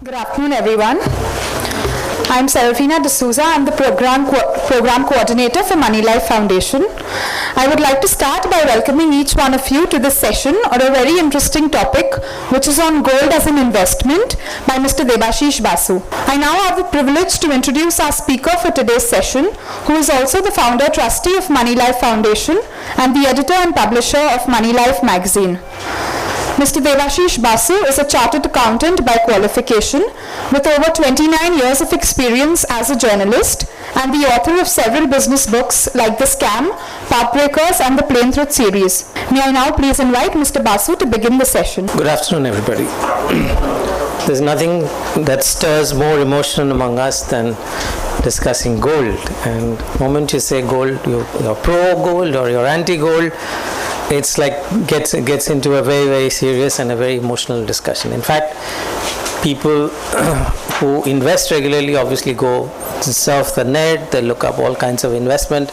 Good afternoon, everyone. I'm Serafina D'Souza. I'm the program coordinator for Moneylife Foundation. I would like to start by welcoming each one of you to this session on a very interesting topic, which is on gold as an investment by Mr. Debashis Basu. I now have the privilege to introduce our speaker for today's session, who is also the founder trustee of Moneylife Foundation and the editor and publisher of Moneylife magazine. Mr. Debashis Basu is a chartered accountant by qualification with over 29 years of experience as a journalist and the author of several business books like The Scam, Pathbreakers and the Plain Truth series. May I now please invite Mr. Basu to begin the session. Good afternoon, everybody. There's nothing that stirs more emotion among us than discussing gold. And the moment you say gold, you're pro-gold or you're anti-gold, it's like gets into a very, very serious and a very emotional discussion. In fact, people who invest regularly obviously go to surf the net, they look up all kinds of investment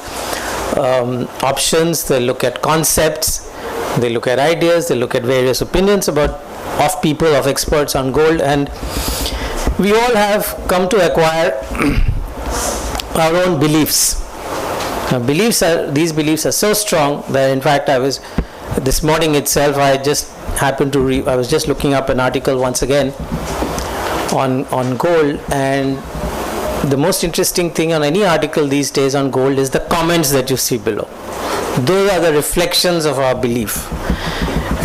options, they look at concepts, they look at ideas, they look at various opinions of people, of experts on gold, and we all have come to acquire our own beliefs. These beliefs are so strong that, in fact, this morning itself, I just happened to I was just looking up an article once again on gold, and the most interesting thing on any article these days on gold is the comments that you see below. Those are the reflections of our belief.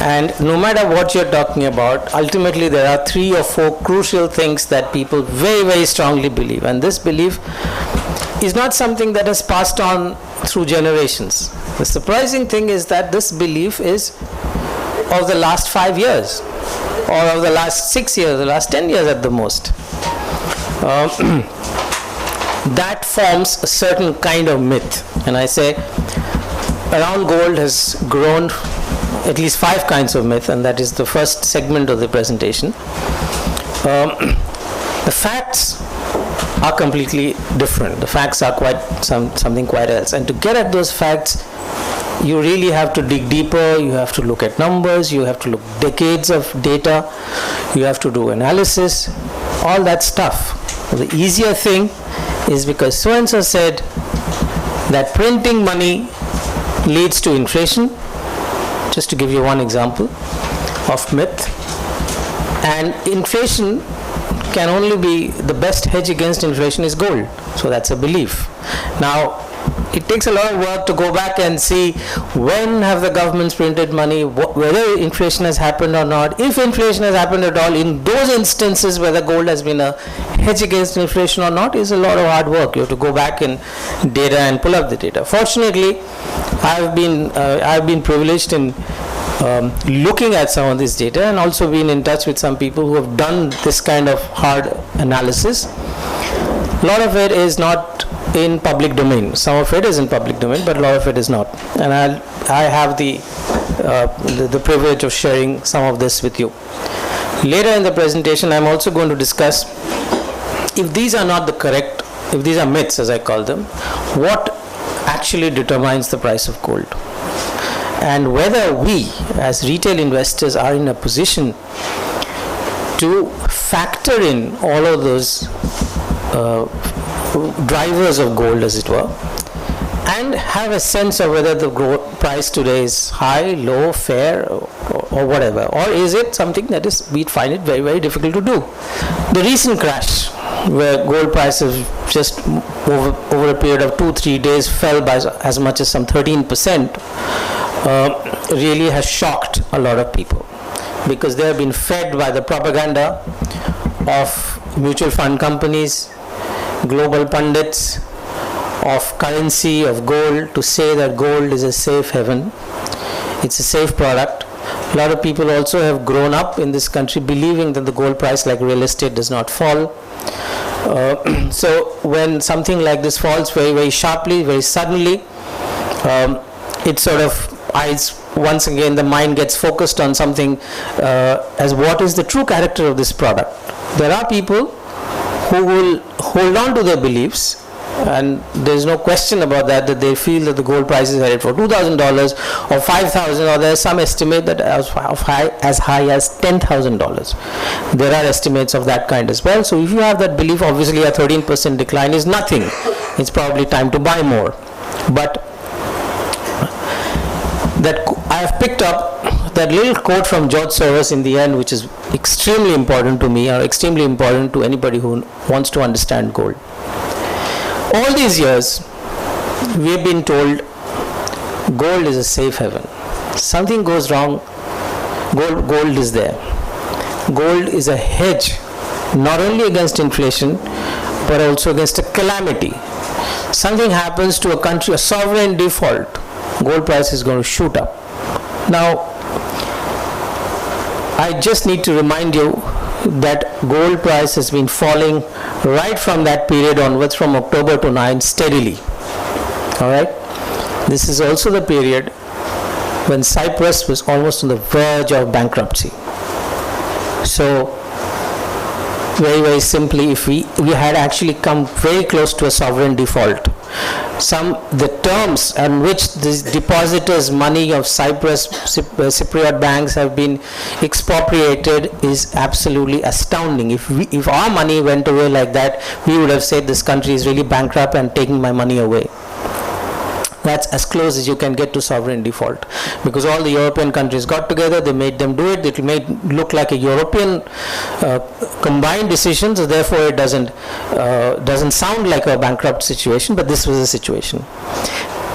And no matter what you're talking about, ultimately there are 3 or 4 crucial things that people very, very strongly believe. And this belief is not something that has passed on through generations. The surprising thing is that this belief is of the last 5 years, or of the last 6 years, the last 10 years at the most. That forms a certain kind of myth. And I say, around gold has grown at least 5 kinds of myth, and that is the first segment of the presentation. The facts are completely different. The facts are something quite else. And to get at those facts, you really have to dig deeper, you have to look at numbers, you have to look decades of data, you have to do analysis, all that stuff. The easier thing is because so-and-so said that printing money leads to inflation, just to give you one example of myth. And inflation can only be, the best hedge against inflation is gold. So that's a belief. Now, it takes a lot of work to go back and see when have the governments printed money, whether inflation has happened or not. If inflation has happened at all, in those instances whether gold has been a hedge against inflation or not is a lot of hard work. You have to go back in data and pull up the data. Fortunately, I've been privileged in looking at some of this data and also been in touch with some people who have done this kind of hard analysis. A lot of it is not in public domain. Some of it is in public domain, but a lot of it is not. And I have the privilege of sharing some of this with you. Later in the presentation, I'm also going to discuss if these are not the correct, if these are myths as I call them, what actually determines the price of gold, and whether we as retail investors are in a position to factor in all of those drivers of gold, as it were, and have a sense of whether the gold price today is high, low, fair, or whatever, or is it something that we find it very, very difficult to do. The recent crash, where gold prices just over a period of 2-3 days fell by as much as some 13%, really has shocked a lot of people, because they have been fed by the propaganda of mutual fund companies, global pundits, of currency, of gold, to say that gold is a safe haven, it's a safe product. A lot of people also have grown up in this country believing that the gold price, like real estate, does not fall. So when something like this falls very, very sharply, very suddenly, it sort of once again the mind gets focused on something as what is the true character of this product. There are people who will hold on to their beliefs And there's no question about that they feel that the gold price is headed for $2,000 or $5,000, or there's some estimate that as high as $10,000. There are estimates of that kind as well. So if you have that belief, obviously a 13% decline is nothing. It's probably time to buy more. But that I have picked up that little quote from George Soros in the end, which is extremely important to me, or extremely important to anybody who wants to understand gold. All these years, we have been told gold is a safe haven. Something goes wrong, gold is there. Gold is a hedge, not only against inflation, but also against a calamity. Something happens to a country, a sovereign default, gold price is going to shoot up. Now, I just need to remind you that gold price has been falling right from that period onwards, from October to 9, steadily. Alright? This is also the period when Cyprus was almost on the verge of bankruptcy. So, very, very simply, if we had actually come very close to a sovereign default, the terms on which the depositors' money of Cypriot banks have been expropriated is absolutely astounding. If our money went away like that, we would have said this country is really bankrupt and taking my money away. That's as close as you can get to sovereign default, because all the European countries got together, they made them do it. It made look like a European combined decision, so therefore it doesn't sound like a bankrupt situation, but this was a situation.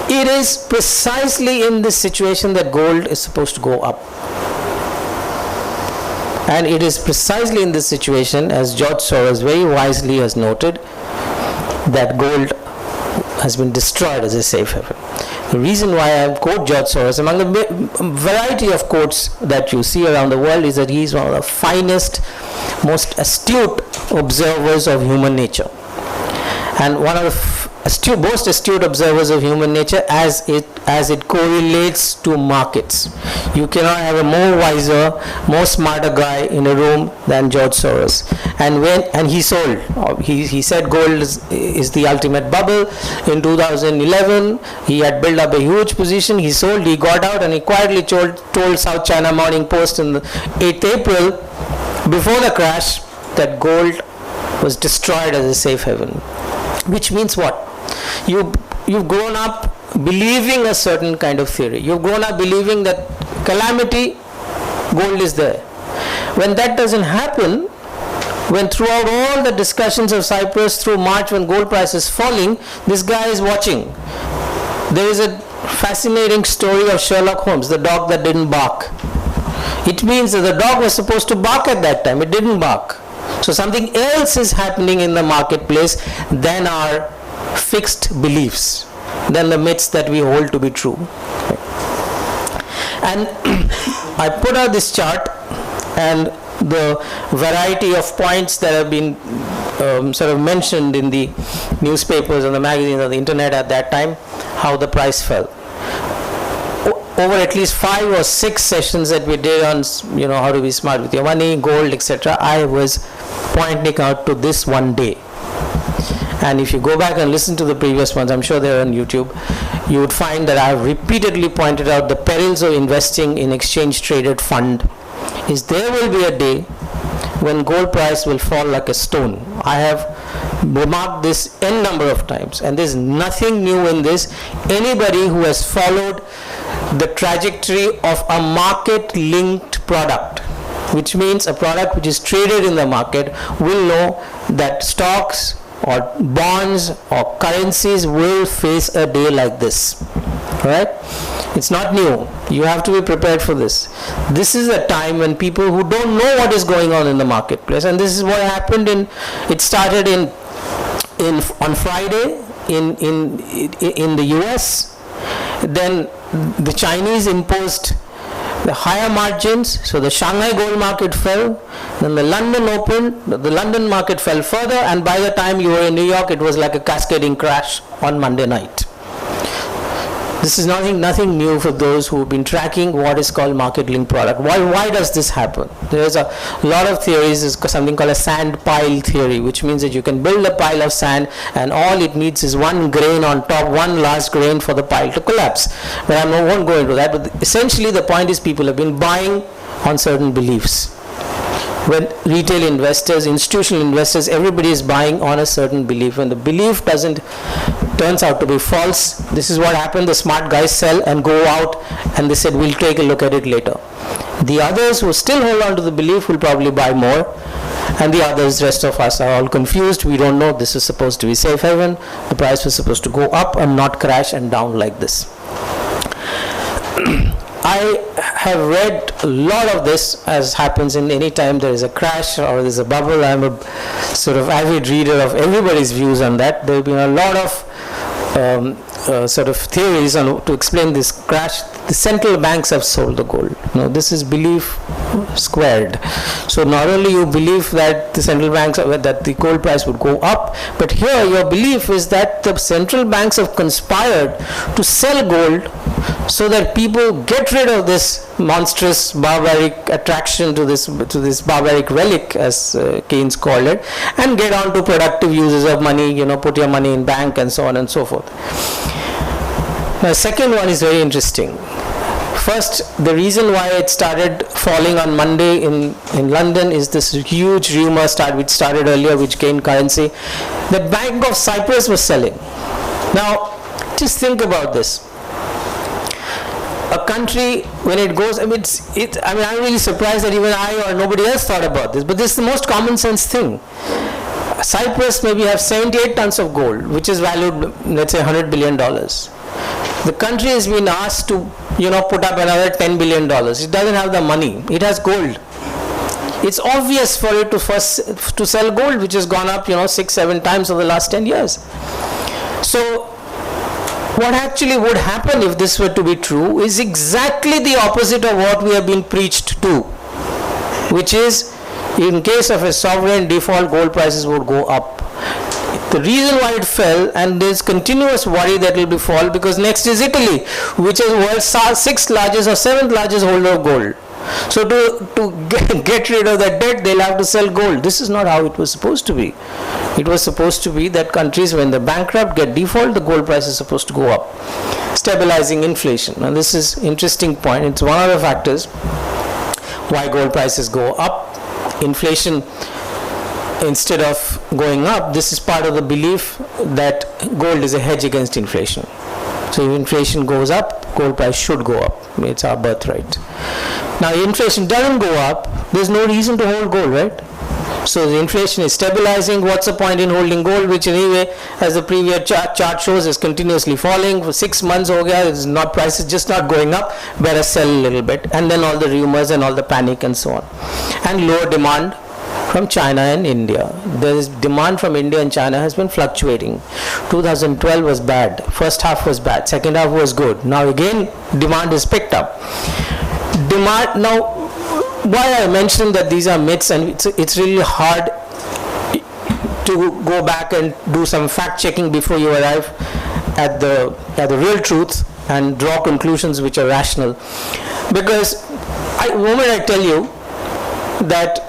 It is precisely in this situation that gold is supposed to go up. And it is precisely in this situation, as George Soros very wisely has noted, that gold has been destroyed as a safe haven. The reason why I quote George Soros, among the variety of quotes that you see around the world, is that he is one of the finest, most astute observers of human nature. And one of the most astute observers of human nature as it correlates to markets. You cannot have a more wiser, more smarter guy in a room than George Soros. And he sold. He said gold is the ultimate bubble. In 2011, he had built up a huge position. He sold. He got out and he quietly told South China Morning Post on the 8th April, before the crash, that gold was destroyed as a safe haven. Which means what? You've grown up believing a certain kind of theory. You've grown up believing that calamity, gold is there. When that doesn't happen, when throughout all the discussions of Cyprus through March, when gold price is falling, this guy is watching. There is a fascinating story of Sherlock Holmes, the dog that didn't bark. It means that the dog was supposed to bark at that time. It didn't bark. So something else is happening in the marketplace than our fixed beliefs, than the myths that we hold to be true. And I put out this chart and the variety of points that have been sort of mentioned in the newspapers and the magazines or the internet at that time, how the price fell. Over at least 5 or 6 sessions that we did on, how to be smart with your money, gold, etc., I was pointing out to this one day. And if you go back and listen to the previous ones, I'm sure they're on YouTube, you would find that I have repeatedly pointed out the perils of investing in exchange traded fund. Is there will be a day when gold price will fall like a stone. I have remarked this n number of times, and there's nothing new in this. Anybody who has followed the trajectory of a market linked product, which means a product which is traded in the market, will know that stocks or bonds or currencies will face a day like this. Right? It's not new. You have to be prepared for this. This is a time when people who don't know what is going on in the marketplace, and this is what happened it started on Friday in the US. Then the Chinese imposed the higher margins, so the Shanghai gold market fell, then the London opened, the London market fell further, and by the time you were in New York, it was like a cascading crash on Monday night. This is nothing new for those who have been tracking what is called market linked product. Why does this happen? There's a lot of theories. There's something called a sand pile theory, which means that you can build a pile of sand and all it needs is one grain on top, one last grain for the pile to collapse. But I won't go into that. But essentially the point is people have been buying on certain beliefs. When retail investors, institutional investors, everybody is buying on a certain belief. When the belief turns out to be false, this is what happened. The smart guys sell and go out and they said, we'll take a look at it later. The others who still hold on to the belief will probably buy more. And the others, rest of us, are all confused. We don't know. This is supposed to be safe haven. The price was supposed to go up and not crash and down like this. I have read a lot of this, as happens in any time there is a crash or there is a bubble. I'm a sort of avid reader of everybody's views on that. There have been a lot of sort of theories to explain this crash. The central banks have sold the gold. No, this is belief squared. So not only you believe that the central banks, that the gold price would go up, but here your belief is that the central banks have conspired to sell gold so that people get rid of this monstrous barbaric attraction to this barbaric relic, as Keynes called it, and get on to productive uses of money, put your money in bank and so on and so forth. Now, second one is very interesting. First, the reason why it started falling on Monday in London is this huge rumor which started earlier, which gained currency. The Bank of Cyprus was selling. Now, just think about this. A country, when it goes, I'm really surprised that even I or nobody else thought about this, but this is the most common sense thing. Cyprus maybe have 78 tons of gold, which is valued, let's say, $100 billion. The country has been asked to, put up another $10 billion. It doesn't have the money. It has gold. It's obvious for it to sell gold, which has gone up, 6-7 times over the last 10 years. So, what actually would happen if this were to be true is exactly the opposite of what we have been preached to, which is, in case of a sovereign default, gold prices would go up. The reason why it fell, and there's continuous worry that it will fall, because next is Italy, which is world's 6th largest or 7th largest holder of gold. So to get rid of that debt, they'll have to sell gold. This is not how it was supposed to be. It was supposed to be that countries, when they're bankrupt, get default, the gold price is supposed to go up, stabilizing inflation. And this is an interesting point. It's one of the factors why gold prices go up. Inflation, instead of going up, this is part of the belief that gold is a hedge against inflation. So if inflation goes up, gold price should go up. It's our birthright. Now, if inflation doesn't go up, there's no reason to hold gold, right? So the inflation is stabilizing. What's the point in holding gold, which anyway, as the previous chart shows, is continuously falling for 6 months? Price is just not going up. Better sell a little bit, and then all the rumors and all the panic and so on, and lower demand from China and India. There is demand from India and China has been fluctuating. 2012 was bad. First half was bad. Second half was good. Now again, demand is picked up. Now, why I mentioned that these are myths, and it's really hard to go back and do some fact checking before you arrive at the real truth and draw conclusions which are rational. Because the moment I tell you that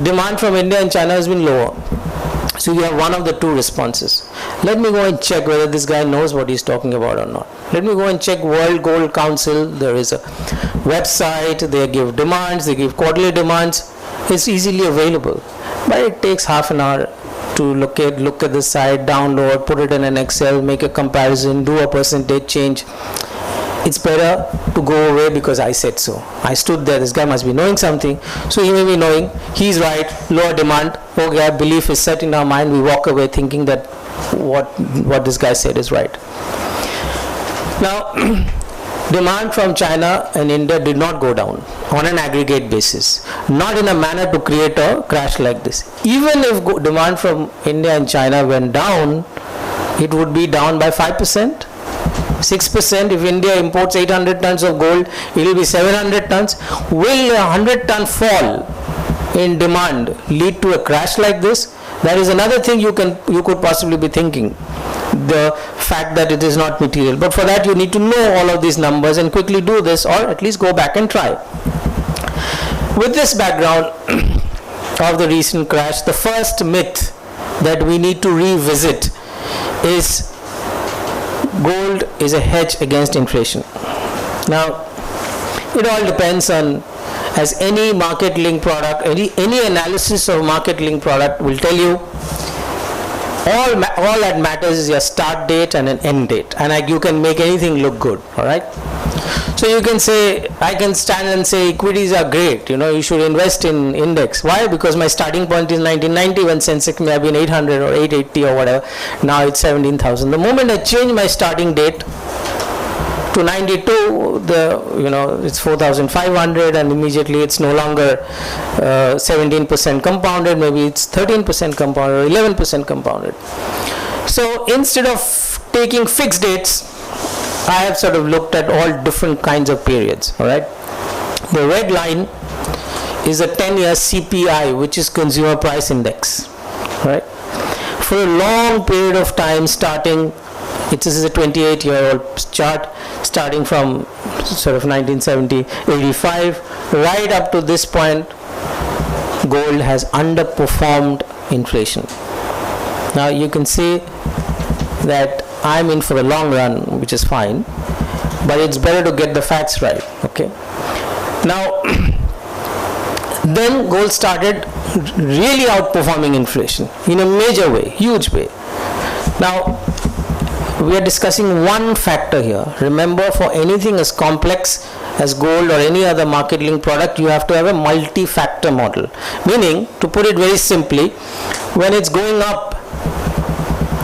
demand from India and China has been lower, so you have one of the two responses. Let me go and check whether this guy knows what he's talking about or not. Let me go and check World Gold Council. There is a website. They give demands. They give quarterly demands. It's easily available, but it takes half an hour to look at the site, download, put it in an Excel, make a comparison, do a percentage change. It's better to go away because I said so. I stood there. This guy must be knowing something. So he may be knowing. He's right. Lower demand. Okay, belief is set in our mind. We walk away thinking that what this guy said is right. Now, demand from China and India did not go down on an aggregate basis. Not in a manner to create a crash like this. Even if demand from India and China went down, it would be down by 5%. 6%. If India imports 800 tons of gold, it will be 700 tons. Will a 100-ton fall in demand lead to a crash like this? That is another thing you could possibly be thinking. the fact that it is not material. But for that you need to know all of these numbers and quickly do this, or at least go back and try. With this background of the recent crash, the first myth that we need to revisit is gold is a hedge against inflation. Now, it all depends on, as any market link product, any analysis of market link product will tell you, all that matters is your start date and an end date, and you can make anything look good. All right. So you can say, I can stand and say equities are great, you should invest in index. Why? Because my starting point is 1990, when Sensex may have been 800 or 880 or whatever. Now it's 17,000. The moment I change my starting date to 92, it's 4,500, and immediately it's no longer 17% compounded, maybe it's 13% compounded or 11% compounded. So instead of taking fixed dates, I have sort of looked at all different kinds of periods. All right. The red line is a 10-year CPI, which is Consumer Price Index. All right. For a long period of time, starting, this is a 28-year-old chart, starting from sort of 1970, 85, right up to this point, gold has underperformed inflation. Now you can see that I'm in for the long run, which is fine, but it's better to get the facts right. Okay. Now, then gold started really outperforming inflation in a major way, huge way. Now, we are discussing one factor here. Remember, for anything as complex as gold or any other market link product, you have to have a multi-factor model. Meaning, to put it very simply, when it's going up,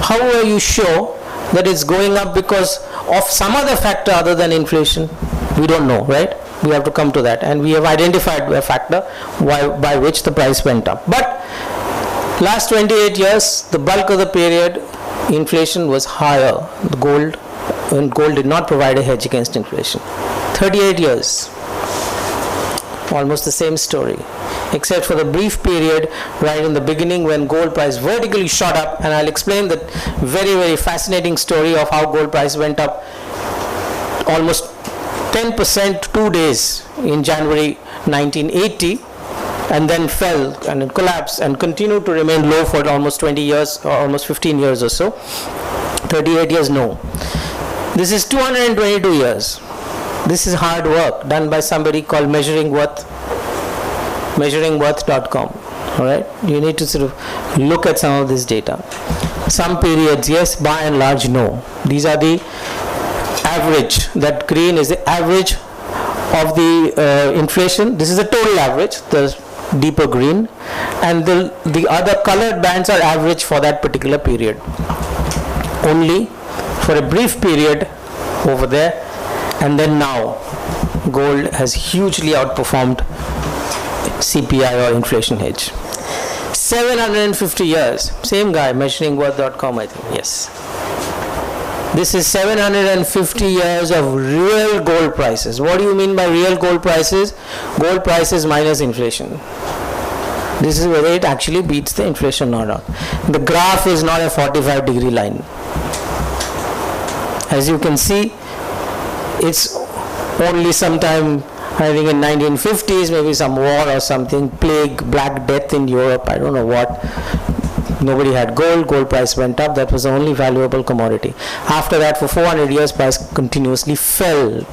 how are you sure that it's going up because of some other factor other than inflation? We don't know, right? We have to come to that, and we have identified a factor by which the price went up. But last 28 years, the bulk of the period, inflation was higher. Gold did not provide a hedge against inflation. 38 years, almost the same story, except for the brief period right in the beginning when gold price vertically shot up, and I'll explain that very, very fascinating story of how gold price went up almost 10% 2 days in January 1980, and then fell and it collapsed and continued to remain low for almost 20 years or almost 15 years or so. 38 years, no. This is 222 years. This is hard work done by somebody called measuringworth.com. All right, you need to sort of look at some of this data. Some periods, yes. By and large, no. These are the average. That green is the average of the inflation. This is the total average, the deeper green, and the other colored bands are average for that particular period. Only for a brief period over there, and then now gold has hugely outperformed CPI or inflation hedge. 750 years. Same guy, measuringworth.com, I think. Yes. This is 750 years of real gold prices. What do you mean by real gold prices? Gold prices minus inflation. This is whether it actually beats the inflation or not. The graph is not a 45-degree line. As you can see, it's only sometime, I think in 1950s, maybe some war or something, plague, Black Death in Europe, I don't know what. Nobody had gold, gold price went up, that was the only valuable commodity. After that, for 400 years, price continuously fell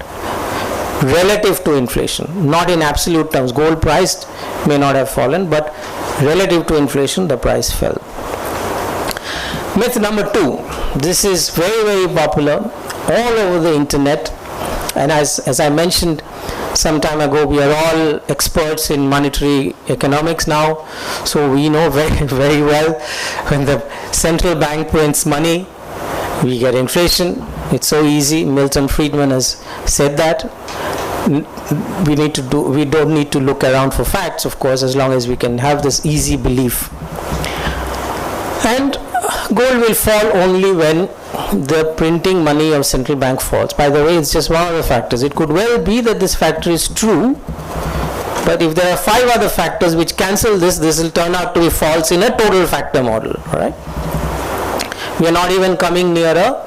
relative to inflation, not in absolute terms. Gold price may not have fallen, but relative to inflation, the price fell. Myth number 2, this is very, very popular all over the internet, and as I mentioned some time ago, we are all experts in monetary economics now, so we know very, very well when the central bank prints money, we get inflation. It's so easy. Milton Friedman has said that. We don't need to look around for facts, of course, as long as we can have this easy belief. And gold will fall only when the printing money of central bank falls. By the way, it's just one of the factors. It could well be that this factor is true, but if there are 5 other factors which cancel this will turn out to be false in a total factor model. All right. We are not even coming near a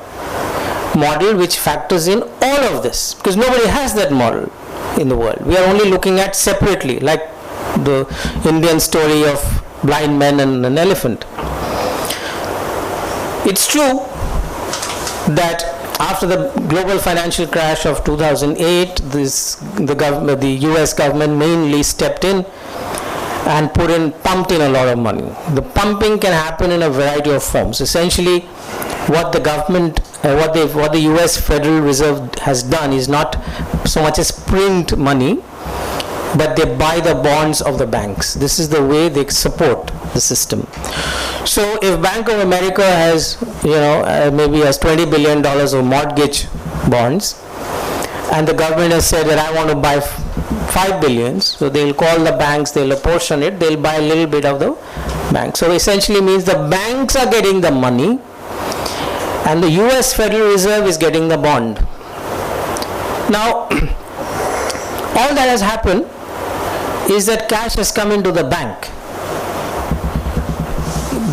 model which factors in all of this, because nobody has that model in the world. We are only looking at separately, like the Indian story of blind men and an elephant. It's true that after the global financial crash of 2008, the US government mainly stepped in and pumped in a lot of money. The pumping can happen in a variety of forms. Essentially, what the government, what the US Federal Reserve has done is not so much as print money, but they buy the bonds of the banks. This is the way they support the system. So if Bank of America has, maybe has $20 billion of mortgage bonds, and the government has said that I want to buy 5 billion, so they'll call the banks, they'll apportion it, they'll buy a little bit of the bank. So essentially means the banks are getting the money and the US Federal Reserve is getting the bond. Now, all that has happened is that cash has come into the bank.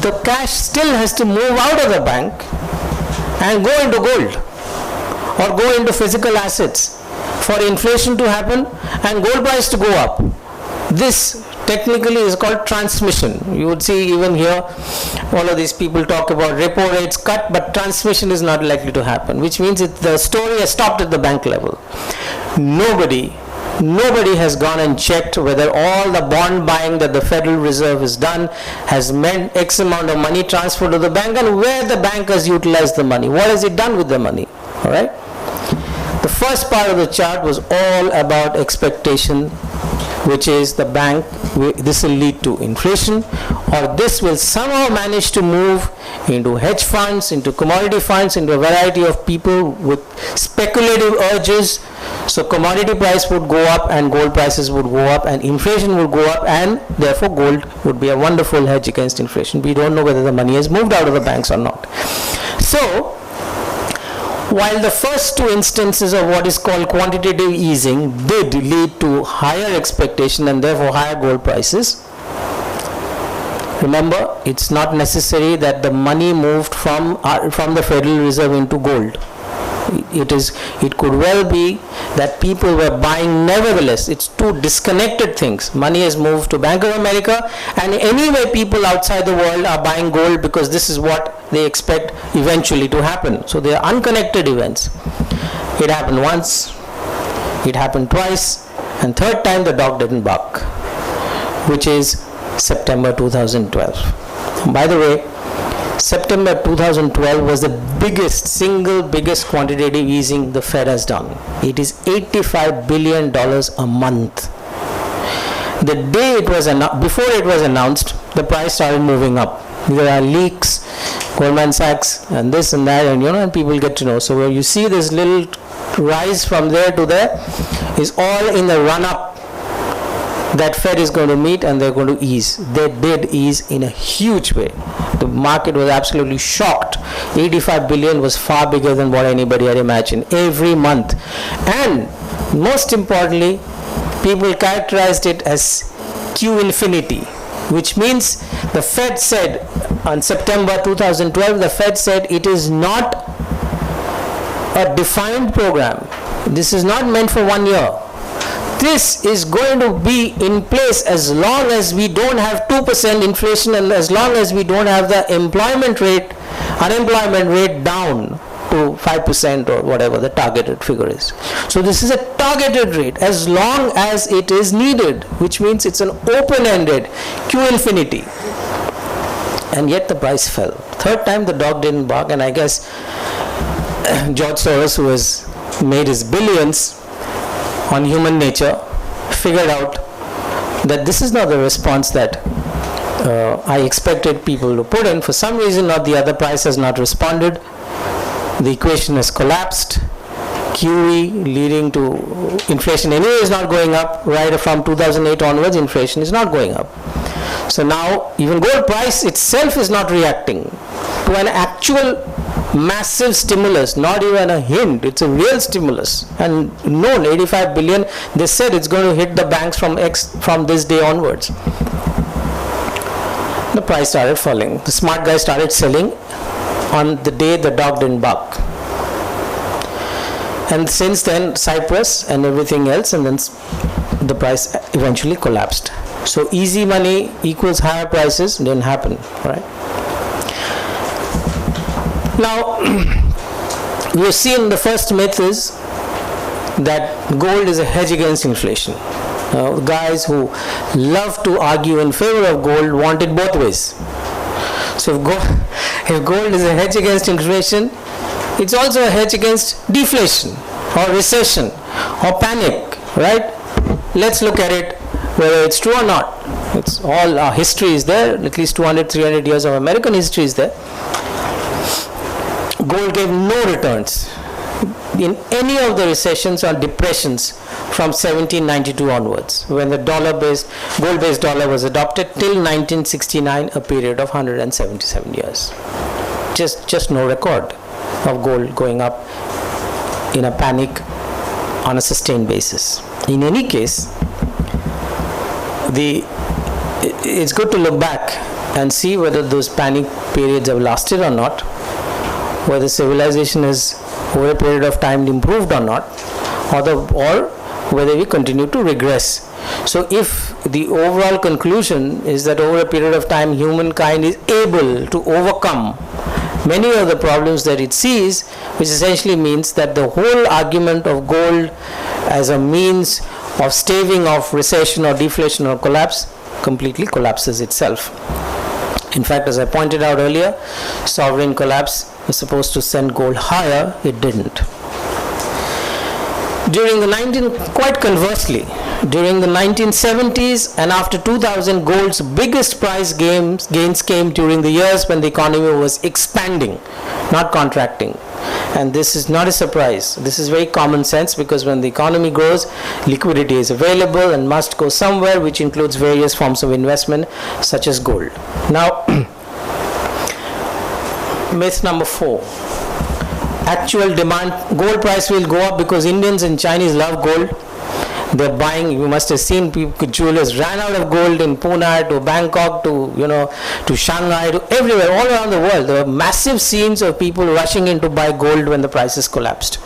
The cash still has to move out of the bank and go into gold or go into physical assets for inflation to happen and gold price to go up. This technically is called transmission. You would see even here all of these people talk about repo rates cut, but transmission is not likely to happen, which means the story has stopped at the bank level. Nobody has gone and checked whether all the bond buying that the Federal Reserve has done has meant X amount of money transferred to the bank and where the bank has utilized the money. What has it done with the money? All right. The first part of the chart was all about expectation, which is the bank, this will lead to inflation, or this will somehow manage to move into hedge funds, into commodity funds, into a variety of people with speculative urges. So commodity price would go up and gold prices would go up and inflation would go up, and therefore gold would be a wonderful hedge against inflation. We don't know whether the money has moved out of the banks or not. So while the first two instances of what is called quantitative easing did lead to higher expectation and therefore higher gold prices, remember, it's not necessary that the money moved from the Federal Reserve into gold. It could well be that people were buying nevertheless. It's two disconnected things. Money has moved to Bank of America, and anyway people outside the world are buying gold because this is what they expect eventually to happen. So they are unconnected events. It happened once, it happened twice, and third time the dog didn't bark, which is September 2012. By the way, September 2012 was the single biggest quantitative easing the Fed has done. It is $85 billion a month. The day it was before it was announced, the price started moving up. There are leaks, Goldman Sachs, and this and that, and people get to know. So where you see this little rise from there to there is all in the run-up that Fed is going to meet and they're going to ease. They did ease in a huge way. The market was absolutely shocked. 85 billion was far bigger than what anybody had imagined every month. And most importantly, people characterized it as Q infinity, which means the Fed said on September 2012, the Fed said it is not a defined program. This is not meant for 1 year. This is going to be in place as long as we don't have 2% inflation and as long as we don't have the unemployment rate down to 5% or whatever the targeted figure is. So this is a targeted rate as long as it is needed, which means it's an open-ended Q infinity. And yet the price fell. Third time the dog didn't bark, and I guess George Soros, who has made his billions on human nature, figured out that this is not the response that I expected people to put in. For some reason or the other, price has not responded. The equation has collapsed. QE leading to inflation anyway is not going up. Right from 2008 onwards, inflation is not going up. So now even gold price itself is not reacting to an actual massive stimulus, not even a hint. It's a real stimulus, and known 85 billion. They said it's going to hit the banks from this day onwards. The price started falling. The smart guy started selling on the day the dog didn't bark. And since then, Cyprus and everything else, and then the price eventually collapsed. So easy money equals higher prices didn't happen, right? Now, we have seen the first myth is that gold is a hedge against inflation. Guys who love to argue in favor of gold want it both ways. So if gold is a hedge against inflation, it's also a hedge against deflation or recession or panic, right? Let's look at it, whether it's true or not. It's all our history is there, at least 200, 300 years of American history is there. Gold gave no returns in any of the recessions or depressions from 1792 onwards, when the gold-based dollar was adopted, till 1969, a period of 177 years. Just no record of gold going up in a panic on a sustained basis. In any case, it's good to look back and see whether those panic periods have lasted or not, whether civilization has over a period of time improved or not, or whether we continue to regress. So if the overall conclusion is that over a period of time humankind is able to overcome many of the problems that it sees, which essentially means that the whole argument of gold as a means of staving off recession or deflation or collapse completely collapses itself. In fact, as I pointed out earlier, sovereign collapse was supposed to send gold higher, it didn't. Quite conversely, during the 1970s and after 2000, gold's biggest price gains came during the years when the economy was expanding, not contracting. And this is not a surprise. This is very common sense, because when the economy grows, liquidity is available and must go somewhere, which includes various forms of investment such as gold. Now, myth number 4. Actual demand, gold price will go up because Indians and Chinese love gold. They're buying, you must have seen people, jewelers ran out of gold in Pune to Bangkok to Shanghai, to everywhere, all around the world. There were massive scenes of people rushing in to buy gold when the prices collapsed.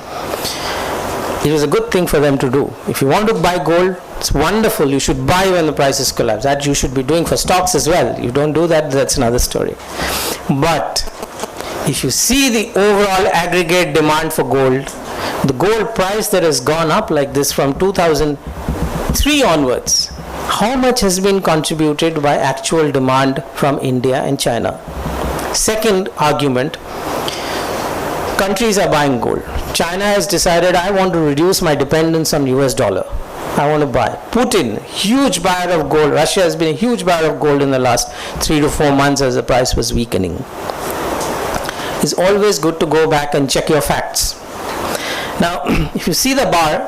It was a good thing for them to do. If you want to buy gold, it's wonderful. You should buy when the prices collapse. That you should be doing for stocks as well. You don't do that, that's another story. But if you see the overall aggregate demand for gold, the gold price that has gone up like this from 2003 onwards, how much has been contributed by actual demand from India and China? Second argument, countries are buying gold. China has decided, I want to reduce my dependence on US dollar. I want to buy. Putin, huge buyer of gold. Russia has been a huge buyer of gold in the last 3 to 4 months as the price was weakening. It's always good to go back and check your facts. Now, if you see the bar,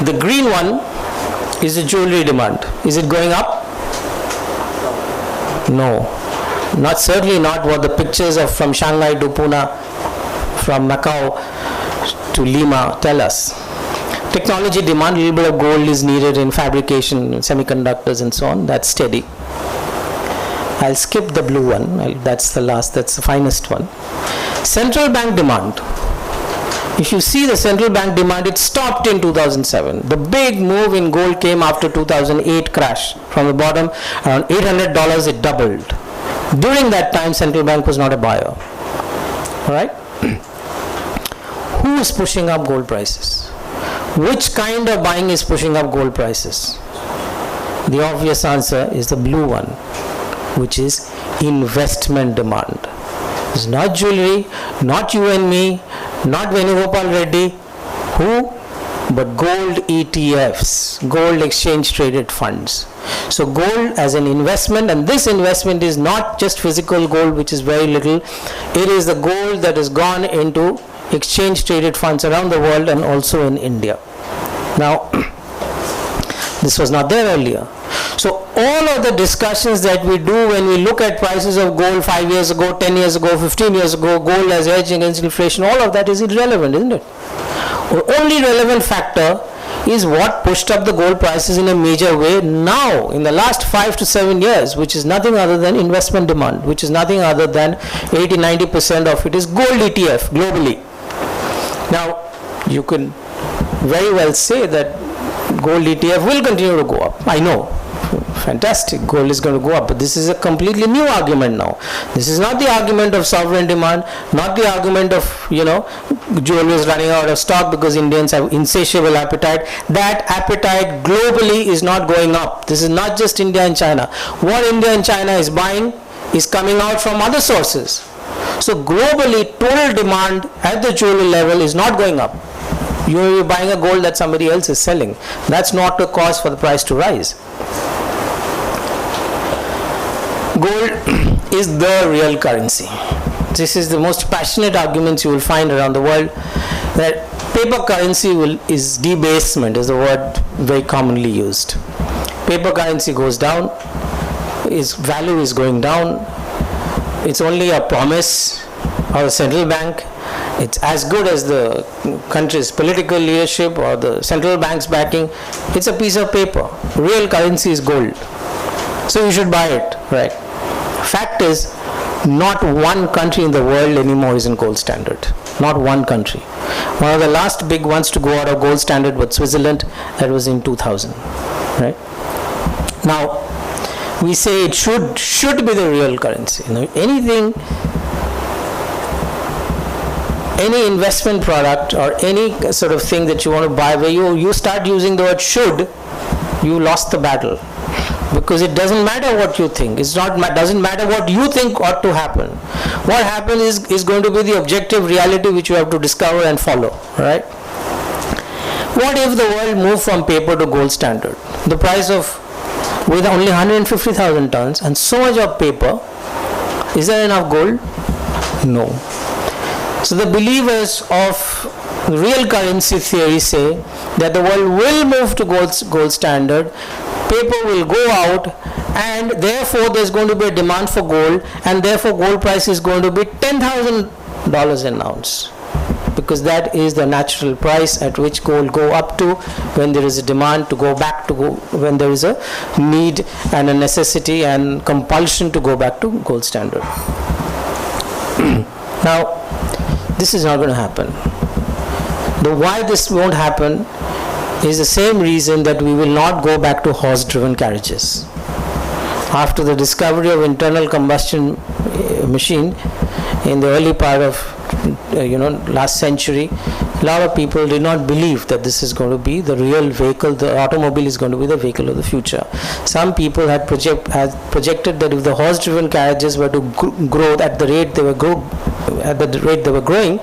the green one is the jewelry demand. Is it going up? No. Certainly not what the pictures of from Shanghai to Pune, from Macau to Lima tell us. Technology demand, a little bit of gold is needed in fabrication, semiconductors and so on. That's steady. I'll skip the blue one. That's the finest one. Central bank demand. If you see the central bank demand, it stopped in 2007. The big move in gold came after 2008 crash. From the bottom, around $800, it doubled. During that time, central bank was not a buyer. All right? Who is pushing up gold prices? Which kind of buying is pushing up gold prices? The obvious answer is the blue one, which is investment demand. It's not jewelry, not you and me, not Venugopal Reddy. Who? But gold ETFs, gold exchange traded funds. So gold as an investment, and this investment is not just physical gold, which is very little. It is the gold that has gone into exchange traded funds around the world and also in India. Now, this was not there earlier. So all of the discussions that we do when we look at prices of gold 5 years ago, 10 years ago, 15 years ago, gold as hedge against inflation, all of that is irrelevant, isn't it? The only relevant factor is what pushed up the gold prices in a major way now in the last 5 to 7 years, which is nothing other than investment demand, which is nothing other than 80-90% of it is gold ETF globally. Now you can very well say that gold ETF will continue to go up. I know, fantastic, gold is going to go up, but this is a completely new argument now. This is not the argument of sovereign demand, not the argument of, jewelry is running out of stock because Indians have insatiable appetite. That appetite globally is not going up. This is not just India and China. What India and China is buying is coming out from other sources. So globally, total demand at the jewelry level is not going up. You're buying a gold that somebody else is selling. That's not a cause for the price to rise. Gold is the real currency. This is the most passionate arguments you will find around the world, that paper currency is debasement, is the word very commonly used. Paper currency goes down, its value is going down. It's only a promise of the central bank. It's as good as the country's political leadership or the central bank's backing. It's a piece of paper. Real currency is gold. So you should buy it, right? Fact is, not one country in the world anymore is in gold standard. Not one country. One of the last big ones to go out of gold standard was Switzerland. That was in 2000, right? Now, we say it should be the real currency. Any investment product or any sort of thing that you want to buy, where you start using the word should, you lost the battle. Because it doesn't matter what you think. Doesn't matter what you think ought to happen. What happens is going to be the objective reality which you have to discover and follow, right? What if the world moved from paper to gold standard? The price of, with only 150,000 tons and so much of paper, is there enough gold? No. So the believers of real currency theory say that the world will move to gold standard, paper will go out, and therefore there's going to be a demand for gold, and therefore gold price is going to be $10,000 an ounce, because that is the natural price at which gold go up to when there is a demand to go back to gold, when there is a need and a necessity and compulsion to go back to gold standard. Now, this is not going to happen. The why this won't happen is the same reason that we will not go back to horse-driven carriages. After the discovery of internal combustion machine in the early part of last century, a lot of people did not believe that this is going to be the real vehicle, the automobile is going to be the vehicle of the future. Some people had projected that if the horse-driven carriages were to grow at the rate they were growing,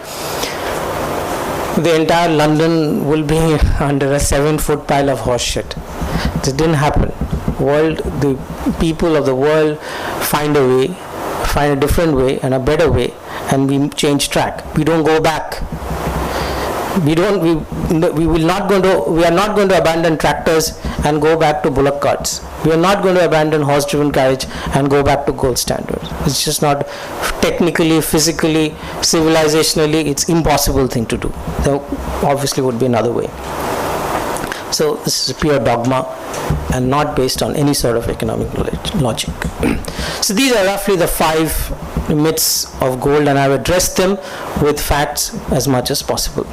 the entire London will be under a 7-foot pile of horse shit. This didn't happen. The people of the world find a different way and a better way, and we change track. We don't go back. We are not going to abandon tractors and go back to bullock carts. We are not going to abandon horse-driven carriage and go back to gold standard. It's just not technically, physically, civilizationally, it's impossible thing to do. There obviously would be another way. So this is pure dogma and not based on any sort of economic logic. So these are roughly the 5 myths of gold, and I've addressed them with facts as much as possible.